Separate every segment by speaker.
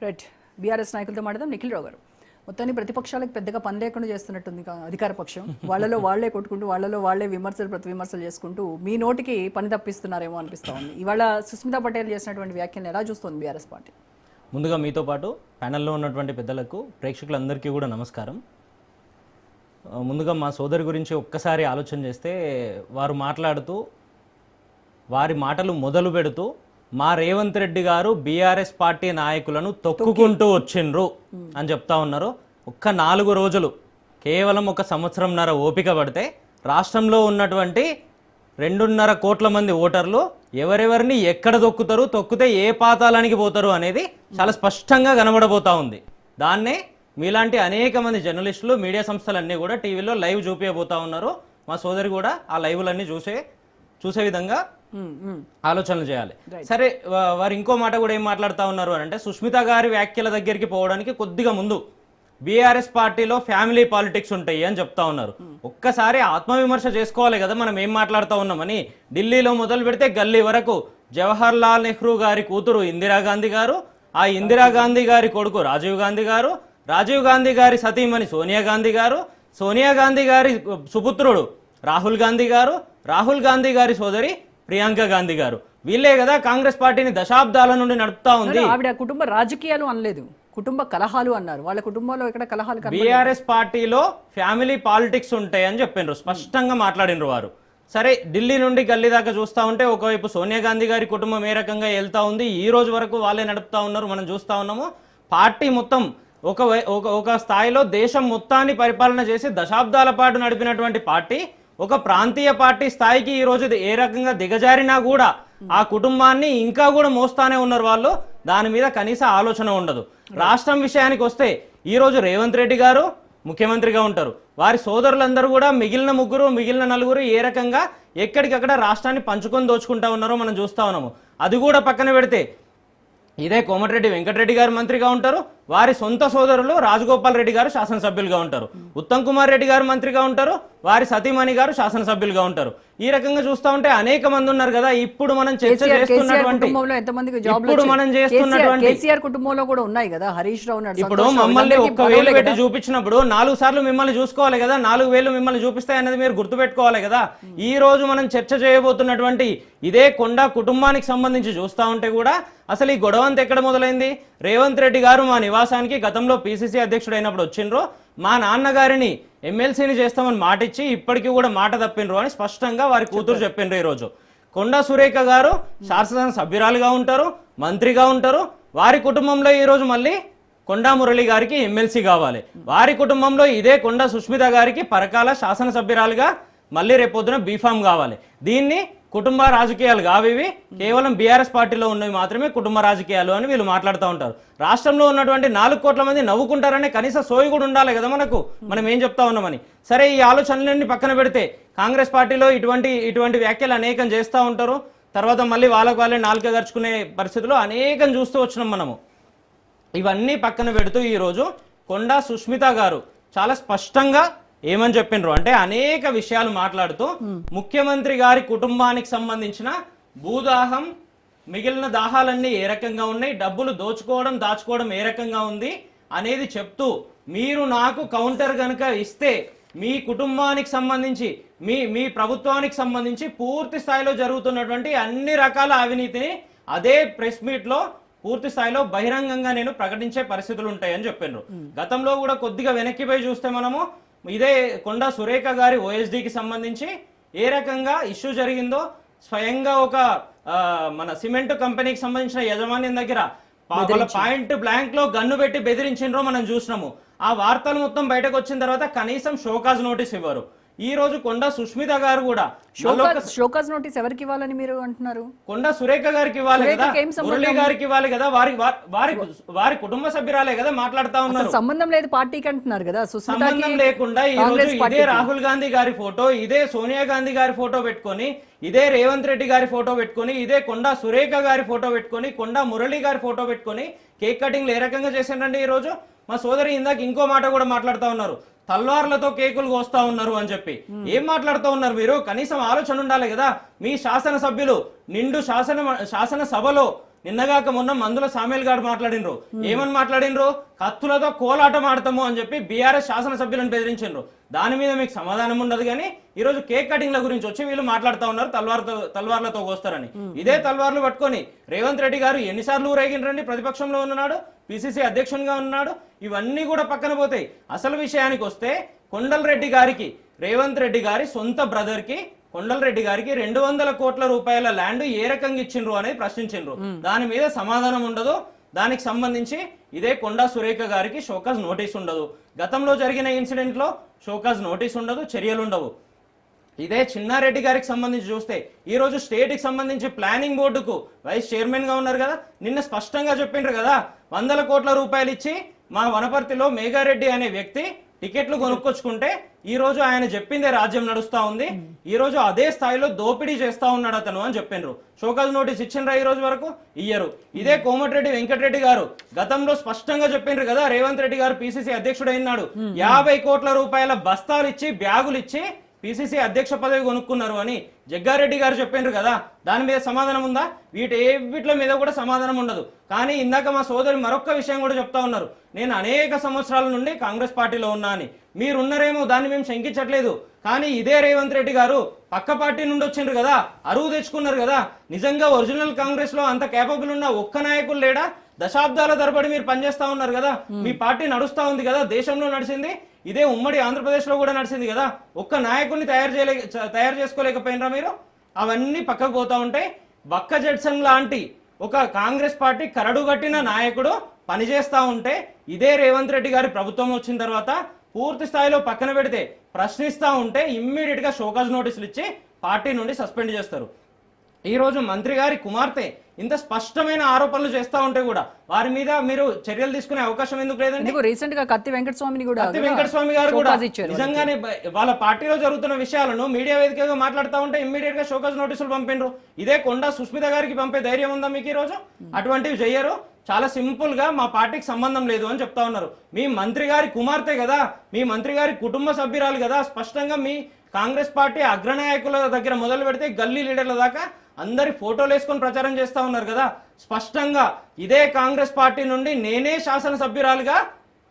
Speaker 1: Right. BRS నాయకులతో మాట్లాడదాం. నిఖిల్ రావు గారు, మొత్తాన్ని ప్రతిపక్షాలకు పెద్దగా పని లేకుండా చేస్తున్నట్టుంది అధికార పక్షం. వాళ్ళలో వాళ్లే కొట్టుకుంటూ, వాళ్ళలో వాళ్లే విమర్శలు ప్రతి విమర్శలు చేసుకుంటూ మీ నోటికి పని తప్పిస్తున్నారేమో అనిపిస్తా ఉంది. ఇవాళ సుస్మితా పటేల్ చేసినటువంటి వ్యాఖ్యలను ఎలా చూస్తుంది బీఆర్ఎస్ పార్టీ?
Speaker 2: ముందుగా మీతో పాటు ప్యానెల్లో ఉన్నటువంటి పెద్దలకు, ప్రేక్షకులందరికీ కూడా నమస్కారం. ముందుగా మా సోదరి గురించి ఒక్కసారి ఆలోచన చేస్తే, వారు మాట్లాడుతూ వారి మాటలు మొదలు పెడుతూ మా రేవంత్ రెడ్డి గారు బీఆర్ఎస్ పార్టీ నాయకులను తొక్కుకుంటూ వచ్చిండ్రు అని చెప్తా ఉన్నారు. ఒక్క 4 రోజులు, కేవలం 1 సంవత్సరంన్నర ఓపిక పడితే రాష్ట్రంలో ఉన్నటువంటి 2.5 కోట్ల మంది ఓటర్లు ఎవరెవరిని ఎక్కడ తొక్కుతారు, తొక్కితే ఏ పాతాళానికి పోతారు అనేది చాలా స్పష్టంగా కనబడబోతా ఉంది. దాన్నే మీలాంటి అనేక మంది జర్నలిస్టులు, మీడియా సంస్థలన్నీ కూడా టీవీలో లైవ్ చూపించబోతా ఉన్నారు. మా సోదరి కూడా ఆ లైవ్లన్నీ చూసే విధంగా ఆలోచనలు చేయాలి. సరే, వారు ఇంకో మాట కూడా ఏం మాట్లాడుతూ ఉన్నారు అని అంటే, సుష్మిత గారి వ్యాఖ్యల దగ్గరికి పోవడానికి కొద్దిగా ముందు బీఆర్ఎస్ పార్టీలో ఫ్యామిలీ పాలిటిక్స్ ఉంటాయి అని చెప్తా ఉన్నారు. ఒక్కసారి ఆత్మవిమర్శ చేసుకోవాలి కదా మనం ఏం మాట్లాడుతూ ఉన్నామని. ఢిల్లీలో మొదలు పెడితే గల్లీ వరకు జవహర్ లాల్ నెహ్రూ గారి కూతురు ఇందిరాగాంధీ గారు, ఆ ఇందిరాగాంధీ గారి కొడుకు రాజీవ్ గాంధీ గారు, రాజీవ్ గాంధీ గారి సతీమణి సోనియా గాంధీ గారు, సోనియా గాంధీ గారి సుపుత్రుడు రాహుల్ గాంధీ గారు, రాహుల్ గాంధీ గారి సోదరి ప్రియాంక గాంధీ గారు, వీళ్ళే కదా కాంగ్రెస్ పార్టీని దశాబ్దాల నుండి నడుపుతా ఉంది.
Speaker 1: ఆవిడ కుటుంబ రాజకీయాలు అనలేదు, కుటుంబ కలహాలు అన్నారు. వాళ్ళ కుటుంబంలో ఇక్కడ కలహాలు.
Speaker 2: బీఆర్ఎస్ పార్టీలో ఫ్యామిలీ పాలిటిక్స్ ఉంటాయని చెప్పిండ్రు, స్పష్టంగా మాట్లాడినరు వారు. సరే, ఢిల్లీ నుండి గల్లీ దాకా చూస్తూ ఉంటే ఒకవైపు సోనియా గాంధీ గారి కుటుంబం ఏ రకంగా వెళ్తా ఉంది, ఈ రోజు వరకు వాళ్ళే నడుపుతా ఉన్నారు, మనం చూస్తూ ఉన్నాము. పార్టీ మొత్తం ఒక స్థాయిలో దేశం మొత్తాన్ని పరిపాలన చేసి దశాబ్దాల పాటు నడిపినటువంటి పార్టీ ఒక ప్రాంతీయ పార్టీ స్థాయికి ఈ రోజు ఏ రకంగా దిగజారినా కూడా ఆ కుటుంబాన్ని ఇంకా కూడా మోస్తానే ఉన్నారు వాళ్ళు. దాని మీద కనీస ఆలోచన ఉండదు. రాష్ట్రం విషయానికి వస్తే ఈ రోజు రేవంత్ రెడ్డి గారు ముఖ్యమంత్రిగా ఉంటారు. వారి సోదరులందరూ కూడా మిగిలిన 4 ఏ రకంగా ఎక్కడికక్కడ రాష్ట్రాన్ని పంచుకొని దోచుకుంటా ఉన్నారో మనం చూస్తా ఉన్నాము. అది కూడా పక్కన పెడితే ఇదే కోమటిరెడ్డి వెంకటరెడ్డి గారు మంత్రిగా ఉంటారు, వారి సొంత సోదరులు రాజగోపాల్ రెడ్డి గారు శాసనసభ్యులుగా ఉంటారు, ఉత్తమ్ కుమార్ రెడ్డి గారు మంత్రిగా ఉంటారు, వారి సతీమణి గారు శాసనసభ్యులుగా ఉంటారు. ఈ రకంగా చూస్తా ఉంటే అనేక మంది ఉన్నారు కదా. ఇప్పుడు మనం చర్చ చేస్తున్నటువంటి
Speaker 1: కుటుంబంలో కూడా ఉన్నాయి కదా, హరీష్ రావు.
Speaker 2: ఇప్పుడు మమ్మల్ని 1,000 పెట్టి చూపించినప్పుడు 4 సార్లు మిమ్మల్ని చూసుకోవాలి కదా, 4,000 మిమ్మల్ని చూపిస్తాయి అనేది మీరు గుర్తుపెట్టుకోవాలి కదా. ఈ రోజు మనం చర్చ చేయబోతున్నటువంటి ఇదే కొండ కుటుంబానికి సంబంధించి చూస్తా ఉంటే కూడా అసలు ఈ గొడవ అంతా ఎక్కడ మొదలైంది? రేవంత్ రెడ్డి గారు మా నివాసానికి గతంలో పిసిసి అధ్యక్షుడు అయినప్పుడు వచ్చిండ్రు, మా నాన్నగారిని ఎమ్మెల్సీని చేస్తామని మాట ఇచ్చి ఇప్పటికీ కూడా మాట తప్పినరు అని స్పష్టంగా వారి కూతురు చెప్పిండ్రు. ఈరోజు కొండా సురేఖ గారు శాసన సభ్యురాలుగా ఉంటారు, మంత్రిగా ఉంటారు. వారి కుటుంబంలో ఈరోజు మళ్ళీ కొండా మురళి గారికి ఎమ్మెల్సీ కావాలి. వారి కుటుంబంలో ఇదే కొండా సుష్మిత గారికి పరకాల శాసనసభ్యురాలుగా మళ్ళీ రేపొద్దున బీఫామ్ కావాలి. దీన్ని కుటుంబ రాజకీయాలు కావివి, కేవలం బీఆర్ఎస్ పార్టీలో ఉన్నవి మాత్రమే కుటుంబ రాజకీయాలు అని వీళ్ళు మాట్లాడుతూ ఉంటారు. రాష్ట్రంలో ఉన్నటువంటి 4 కోట్ల మంది నవ్వుకుంటారనే కనీస సోయి కూడా ఉండాలి కదా మనకు, మనం ఏం చెప్తా ఉన్నామని. సరే, ఈ ఆలోచనలన్నీ పక్కన పెడితే కాంగ్రెస్ పార్టీలో ఇటువంటి వ్యాఖ్యలు అనేకం చేస్తూ ఉంటారు. తర్వాత మళ్ళీ వాళ్ళే నాలుక గరుచుకునే పరిస్థితులు అనేకం చూస్తూ వచ్చినాం మనము. ఇవన్నీ పక్కన పెడుతూ ఈరోజు కొండా సుష్మిత గారు చాలా స్పష్టంగా ఏమని చెప్పిండ్రు అంటే, అనేక విషయాలు మాట్లాడుతూ ముఖ్యమంత్రి గారి కుటుంబానికి సంబంధించిన భూదాహం, మిగిలిన దాహాలన్నీ ఏ రకంగా ఉన్నాయి, డబ్బులు దాచుకోవడం ఏ రకంగా ఉంది అనేది చెప్తూ, మీరు నాకు కౌంటర్ కనుక ఇస్తే మీ కుటుంబానికి సంబంధించి మీ ప్రభుత్వానికి సంబంధించి పూర్తి స్థాయిలో జరుగుతున్నటువంటి అన్ని రకాల అవినీతిని అదే ప్రెస్ మీట్ లో పూర్తి స్థాయిలో బహిరంగంగా నేను ప్రకటించే పరిస్థితులు ఉంటాయని చెప్పినారు. గతంలో కూడా కొద్దిగా వెనక్కిపోయి చూస్తే మనము ఇదే కొండా సురేఖ గారి ఓఎస్డీకి సంబంధించి ఏ రకంగా ఇష్యూ జరిగిందో స్వయంగా ఒక మన సిమెంట్ కంపెనీకి సంబంధించిన యజమాన్యం దగ్గర వాళ్ళ పాయింట్ బ్లాంక్ లో గన్ను పెట్టి బెదిరించిండ్రో మనం చూసినాము. ఆ వార్తలు మొత్తం బయటకు వచ్చిన తర్వాత కనీసం షోకాజ్ నోటీస్ ఇవ్వరు. ఈ రోజు కొండా సుష్మిత గారు కూడా
Speaker 1: షోకాజ్ నోటీస్ ఎవరికి ఇవ్వాలని మీరు అంటున్నారు?
Speaker 2: కొండా సురేఖ గారికి ఇవ్వాలి కదా, మురళి గారికి ఇవ్వాలి కదా, వారి కుటుంబ సభ్యురాలే కదా మాట్లాడుతా ఉన్నారు.
Speaker 1: సంబంధం లేదు పార్టీకి అంటున్నారు కదా.
Speaker 2: సంబంధం లేకుండా ఈ రోజు ఇదే రాహుల్ గాంధీ గారి ఫోటో, ఇదే సోనియా గాంధీ గారి ఫోటో పెట్టుకొని, ఇదే రేవంత్ రెడ్డి గారి ఫోటో పెట్టుకొని, ఇదే కొండా సురేఖ గారి ఫోటో పెట్టుకొని, కొండా మురళి గారి ఫోటో పెట్టుకొని కేక్ కటింగ్లు ఏ రకంగా చేశారండి. ఈ రోజు మా సోదరి ఇందాక ఇంకో మాట కూడా మాట్లాడుతూ ఉన్నారు, తల్వార్లతో కేకులు కోస్తా ఉన్నారు అని చెప్పి. ఏం మాట్లాడుతూ ఉన్నారు మీరు? కనీసం ఆలోచన ఉండాలి కదా. మీ శాసనసభ్యులు నిండు శాసన సభలో నిన్నగాక మొన్న మందుల సామేల్ గారు మాట్లాడినరు. ఏమని మాట్లాడినరు? కత్తులతో కోలాటం ఆడతాము అని చెప్పి బీఆర్ఎస్ శాసనసభ్యులను బెదిరించారు. దాని మీద మీకు సమాధానం ఉండదు. కానీ ఈ రోజు కేక్ కటింగ్ల గురించి వచ్చి వీళ్ళు మాట్లాడుతూ ఉన్నారు, తల్వార్లతో కోస్తారని. ఇదే తల్వార్లు పట్టుకొని రేవంత్ రెడ్డి గారు ఎన్నిసార్లు ఊరేగిండ్రండి? ప్రతిపక్షంలో ఉన్నాడు, పిసిసి అధ్యక్షునిగా ఉన్నాడు. ఇవన్నీ కూడా పక్కన పోతాయి. అసలు విషయానికి వస్తే కొండలరెడ్డి గారికి, రేవంత్ రెడ్డి గారి సొంత బ్రదర్ కి కొండలరెడ్డి గారికి 200 కోట్ల రూపాయల ల్యాండ్ ఏ రకంగా ఇచ్చిండ్రు అనేది ప్రశ్నించిండ్రు. దాని మీద సమాధానం ఉండదు. దానికి సంబంధించి ఇదే కొండా సురేఖ గారికి షోకాజ్ నోటీస్ ఉండదు. గతంలో జరిగిన ఇన్సిడెంట్ లో షోకాజ్ నోటీస్ ఉండదు, చర్యలు ఉండవు. ఇదే చిన్నారెడ్డి గారికి సంబంధించి చూస్తే ఈ రోజు స్టేట్ కి సంబంధించి ప్లానింగ్ బోర్డుకు వైస్ చైర్మన్ గా ఉన్నారు కదా, నిన్న స్పష్టంగా చెప్పిండ్రు కదా, 100 కోట్ల రూపాయలు ఇచ్చి మా వనపర్తిలో మేఘారెడ్డి అనే వ్యక్తి టికెట్లు కొనుక్కొచ్చుకుంటే ఈ రోజు ఆయన చెప్పిందే రాజ్యం నడుస్తా ఉంది. ఈ రోజు అదే స్థాయిలో దోపిడీ చేస్తా ఉన్నాడు అతను అని చెప్పిండ్రు. షోకాజ్ నోటీస్ ఇచ్చిండ్రా ఈ రోజు వరకు? ఇయ్యరు. ఇదే కోమటిరెడ్డి వెంకటరెడ్డి గారు గతంలో స్పష్టంగా చెప్పిండ్రు కదా, రేవంత్ రెడ్డి గారు పిసిసి అధ్యక్షుడు అయినాడు, 50 కోట్ల రూపాయల బస్తాలు ఇచ్చి బ్యాగులు ఇచ్చి పిసిసి అధ్యక్ష పదవి కొనుక్కున్నారు అని జగ్గారెడ్డి గారు చెప్పిండ్రు కదా. దాని మీద సమాధానం ఉందా? వీటి మీద కూడా సమాధానం ఉండదు. కానీ ఇందాక మా సోదరి మరొక విషయం కూడా చెప్తా ఉన్నారు, నేను అనేక సంవత్సరాల నుండి కాంగ్రెస్ పార్టీలో ఉన్నా అని. మీరున్నారేమో, దాన్ని మేము శంకించట్లేదు. కానీ ఇదే రేవంత్ రెడ్డి గారు పక్క పార్టీ నుండి వచ్చిండ్రు కదా, అరువు తెచ్చుకున్నారు కదా. నిజంగా ఒరిజినల్ కాంగ్రెస్ లో అంత కేపబుల్ ఉన్న ఒక్క నాయకులు లేడా? దశాబ్దాల తరబడి మీరు పనిచేస్తా ఉన్నారు కదా, మీ పార్టీ నడుస్తా ఉంది కదా, దేశంలో నడిచింది, ఇదే ఉమ్మడి ఆంధ్రప్రదేశ్ లో కూడా నడిచింది కదా. ఒక్క నాయకుడిని తయారు చేసుకోలేకపోయినరా మీరు? అవన్నీ పక్కకు పోతా ఉంటాయి. బక్క జడ్సన్ లాంటి ఒక కాంగ్రెస్ పార్టీ కరడుగట్టిన నాయకుడు పనిచేస్తా ఉంటే ఇదే రేవంత్ రెడ్డి గారి ప్రభుత్వం వచ్చిన తర్వాత పూర్తి స్థాయిలో పక్కన పెడితే ప్రశ్నిస్తా ఉంటే ఇమ్మీడియట్ గా షోకాజ్ నోటీసులు ఇచ్చి పార్టీ నుండి సస్పెండ్ చేస్తారు. ఈ రోజు మంత్రి గారి కుమార్తె ఇంత స్పష్టమైన ఆరోపణలు చేస్తా ఉంటే కూడా వారి మీద మీరు చర్యలు తీసుకునే అవకాశం ఎందుకు లేదండి?
Speaker 1: రీసెంట్ గా కత్తి వెంకటస్వామి గారు కూడా
Speaker 2: నిజంగానే వాళ్ళ పార్టీలో జరుగుతున్న విషయాలను మీడియా వేదికగా మాట్లాడుతూ ఉంటే ఇమ్మీడియట్ గా షోకాజ్ నోటీసులు పంపిండ్రు. ఇదే కొండా సుస్మిత గారికి పంపే ధైర్యం ఉందా మీకు? ఈ రోజు అటువంటివి చెయ్యరు. చాలా సింపుల్ గా మా పార్టీకి సంబంధం లేదు అని చెప్తా ఉన్నారు. మీ మంత్రి గారి కుమార్తె కదా, మీ మంత్రి గారి కుటుంబ సభ్యురాలు కదా, స్పష్టంగా మీ కాంగ్రెస్ పార్టీ అగ్రనాయకుల దగ్గర మొదలు పెడితే గల్లీ లీడర్ల దాకా అందరి ఫోటోలు వేసుకొని ప్రచారం చేస్తా ఉన్నారు కదా. స్పష్టంగా ఇదే కాంగ్రెస్ పార్టీ నుండి నేనే శాసనసభ్యురాలుగా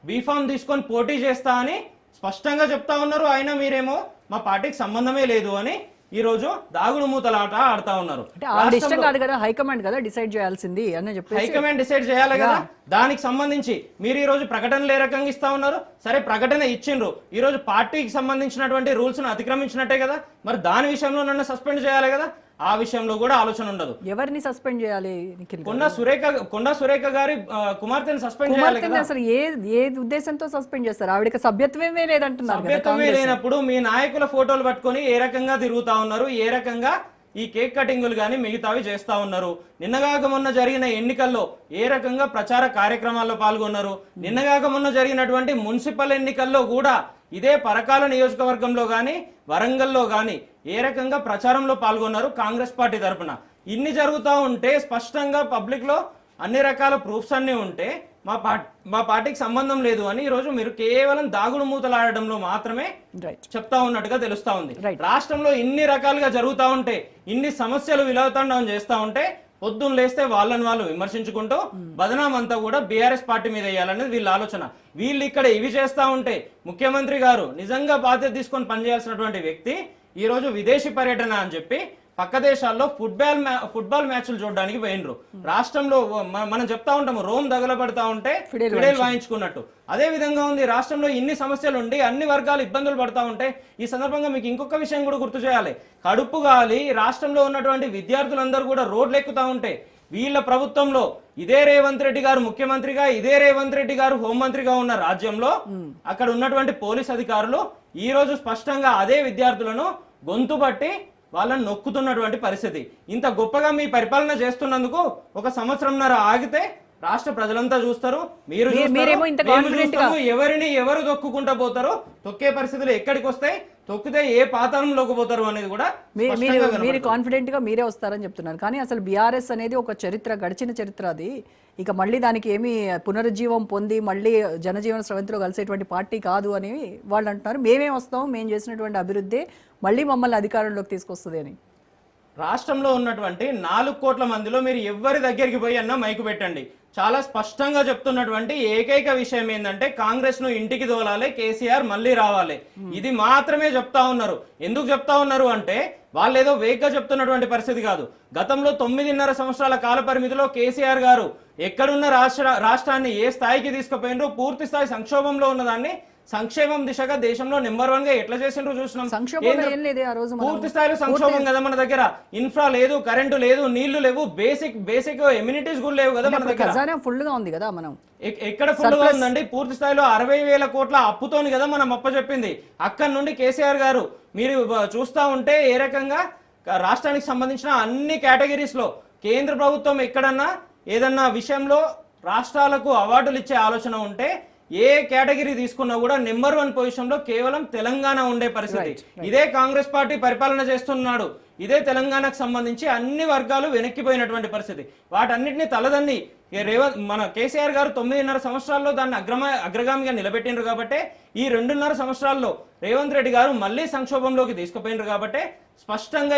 Speaker 2: బీఫామ్ తీసుకొని పోటీ చేస్తా అని స్పష్టంగా చెప్తా ఉన్నారు. అయినా మీరేమో మా పార్టీకి సంబంధమే లేదు అని ఈ రోజు దాగుడు మూతల ఆట ఆడుతా ఉన్నారు.
Speaker 1: హైకమాండ్ కదా డిసైడ్ చేయాల్సింది అని చెప్పి
Speaker 2: హైకమాండ్ డిసైడ్ చేయాలి కదా. దానికి సంబంధించి మీరు ఈ రోజు ప్రకటనలు ఏ రకంగా ఇస్తా ఉన్నారు? సరే ప్రకటన ఇచ్చిండ్రు, ఈ రోజు పార్టీకి సంబంధించినటువంటి రూల్స్ ను అతిక్రమించినట్టే కదా. మరి దాని విషయంలో నన్ను సస్పెండ్ చేయాలి కదా. ఆ విషయంలో కూడా ఆలోచన ఉండదు.
Speaker 1: ఎవరిని సస్పెండ్ చేయాలి?
Speaker 2: కొండా సురేఖ గారి కుమార్తెను సస్పెండ్ చేయాలి కదా.
Speaker 1: అసలు ఏ ఉద్దేశంతో సస్పెండ్ చేస్తారు? ఆవిడకి సభ్యత్వమే లేదంటున్నారు.
Speaker 2: సభ్యత్వమే లేనప్పుడు మీ నాయకుల ఫోటోలు పట్టుకొని ఏ రకంగా తిరుగుతా ఉన్నారు, ఏ రకంగా ఈ కేక్ కటింగులు కానీ మిగతావి చేస్తా ఉన్నారు. నిన్నగాక మొన్న జరిగిన ఎన్నికల్లో ఏ రకంగా ప్రచార కార్యక్రమాల్లో పాల్గొన్నారు. నిన్నగాక మొన్న జరిగినటువంటి మున్సిపల్ ఎన్నికల్లో కూడా ఇదే పరకాల నియోజకవర్గంలో గాని వరంగల్లో గాని ఏ రకంగా ప్రచారంలో పాల్గొన్నారు కాంగ్రెస్ పార్టీ తరఫున. ఇన్ని జరుగుతూ ఉంటే స్పష్టంగా పబ్లిక్ లో అన్ని రకాల ప్రూఫ్స్ అన్ని ఉంటే మా పార్టీకి సంబంధం లేదు అని ఈ రోజు మీరు కేవలం దాగుడు మూతలాడడంలో మాత్రమే చెప్తా ఉన్నట్టుగా తెలుస్తా ఉంది. రాష్ట్రంలో ఇన్ని రకాలుగా జరుగుతూ ఉంటే, ఇన్ని సమస్యలు విలవతాండం చేస్తా ఉంటే పొద్దున్న లేస్తే వాళ్ళని వాళ్ళు విమర్శించుకుంటూ బదనాం అంతా కూడా బీఆర్ఎస్ పార్టీ మీద వేయాలనేది వీళ్ళ ఆలోచన. వీళ్ళు ఇక్కడ ఇవి చేస్తా ఉంటే ముఖ్యమంత్రి గారు నిజంగా బాధ్యత తీసుకొని పనిచేయాల్సినటువంటి వ్యక్తి ఈ రోజు విదేశీ పర్యటన అని చెప్పి పక్క దేశాల్లో ఫుట్బాల్ మ్యాచ్లు చూడడానికి పోయినరు. రాష్ట్రంలో మనం చెప్తా ఉంటాము రోమ్ దగలబడతా ఉంటే ఫిడేల్ వాయించుకున్నట్టు అదే విధంగా ఉంది. రాష్ట్రంలో ఇన్ని సమస్యలు ఉండి అన్ని వర్గాలు ఇబ్బందులు పడతా ఉంటే ఈ సందర్భంగా మీకు ఇంకొక విషయం కూడా గుర్తు చేయాలి. కడుపు గాలి రాష్ట్రంలో ఉన్నటువంటి విద్యార్థులందరూ కూడా రోడ్లు ఎక్కుతా ఉంటే వీళ్ళ ప్రభుత్వంలో ఇదే రేవంత్ రెడ్డి గారు ముఖ్యమంత్రిగా, ఇదే రేవంత్ రెడ్డి గారు హోంమంత్రిగా ఉన్న రాజ్యంలో అక్కడ ఉన్నటువంటి పోలీస్ అధికారులు ఈ రోజు స్పష్టంగా అదే విద్యార్థులను గొంతు బట్టి వాళ్ళని నొక్కుతున్నటువంటి పరిస్థితి. ఇంత గొప్పగా మీ పరిపాలన చేస్తున్నందుకు 1 సంవత్సరంన్నర ఆగితే రాష్ట్ర ప్రజలంతా చూస్తారు, మీరు ఎవరిని ఎవరు తొక్కుకుంటా పోతారో, తొక్కే పరిస్థితులు ఎక్కడికి వస్తాయి, తొక్కితే ఏ పాతాళంలోకి పోతారు అనేది కూడా
Speaker 1: మీరు కాన్ఫిడెంట్ గా మీరే వస్తారని చెప్తున్నారు. కానీ అసలు బీఆర్ఎస్ అనేది ఒక చరిత్ర, గడిచిన చరిత్ర అది. ఇక మళ్ళీ దానికి ఏమి పునరుజ్జీవం పొంది మళ్ళీ జనజీవన స్రవంతిలో కలిసేటువంటి పార్టీ కాదు అని వాళ్ళు అంటున్నారు. మేమే వస్తాం, మేము చేసినటువంటి అభివృద్ధి మళ్ళీ మమ్మల్ని అధికారంలోకి తీసుకొస్తుంది అని.
Speaker 2: రాష్ట్రంలో ఉన్నటువంటి 4 కోట్ల మందిలో మీరు ఎవరి దగ్గరికి పోయి అన్నా మైకు పెట్టండి, చాలా స్పష్టంగా చెప్తున్నటువంటి ఏకైక విషయం ఏంటంటే కాంగ్రెస్ ను ఇంటికి తోలాలి, కేసీఆర్ మళ్ళీ రావాలి. ఇది మాత్రమే చెప్తా ఉన్నారు. ఎందుకు చెప్తా ఉన్నారు అంటే వాళ్ళు ఏదో వేగ్గా చెప్తున్నటువంటి పరిస్థితి కాదు. గతంలో 9.5 సంవత్సరాల కాల పరిమితిలో కేసీఆర్ గారు ఎక్కడున్న రాష్ట్రాన్ని ఏ స్థాయికి తీసుకుపోయినరు, పూర్తి స్థాయి సంక్షోభంలో ఉన్నదాన్ని సంక్షేమం దిశగా దేశంలో నెంబర్ 1 గా ఎట్లా చేసిండ్రో చూసినాం. పూర్తి స్థాయిలో సంక్షోభం కదా మన దగ్గర. ఇన్ఫ్రా లేదు, కరెంటు లేదు, నీళ్లు లేవు, బేసిక్ ఎమ్యూనిటీస్ కూడా లేవు కదా మన దగ్గర.
Speaker 1: ఫుల్ గా ఉంది కదా మనం.
Speaker 2: ఎక్కడ ఫుల్ గా ఉందండి? పూర్తి స్థాయిలో 60,000 కోట్ల అప్పుతోని కదా మనం అప్పచెప్పింది. అక్కడి నుండి కేసీఆర్ గారు మీరు చూస్తా ఉంటే ఏ రకంగా రాష్ట్రానికి సంబంధించిన అన్ని కేటగిరీస్ లో కేంద్ర ప్రభుత్వం ఎక్కడన్నా ఏదన్నా విషయంలో రాష్ట్రాలకు అవార్డులు ఇచ్చే ఆలోచన ఉంటే ఏ కేటగిరీ తీసుకున్నా కూడా నెంబర్ 1 పొజిషన్ లో కేవలం తెలంగాణ ఉండే పరిస్థితి. ఇదే కాంగ్రెస్ పార్టీ పరిపాలన చేస్తున్నాడు. ఇదే తెలంగాణకు సంబంధించి అన్ని వర్గాలు వెనక్కిపోయినటువంటి పరిస్థితి. వాటన్నిటిని తలదన్ని మన కేసీఆర్ గారు 9.5 సంవత్సరాల్లో దాన్ని అగ్రగామిగా నిలబెట్టినారు కాబట్టి ఈ 2.5 సంవత్సరాల్లో రేవంత్ రెడ్డి గారు మళ్ళీ సంక్షోభంలోకి తీసుకుపోయినారు కాబట్టి స్పష్టంగా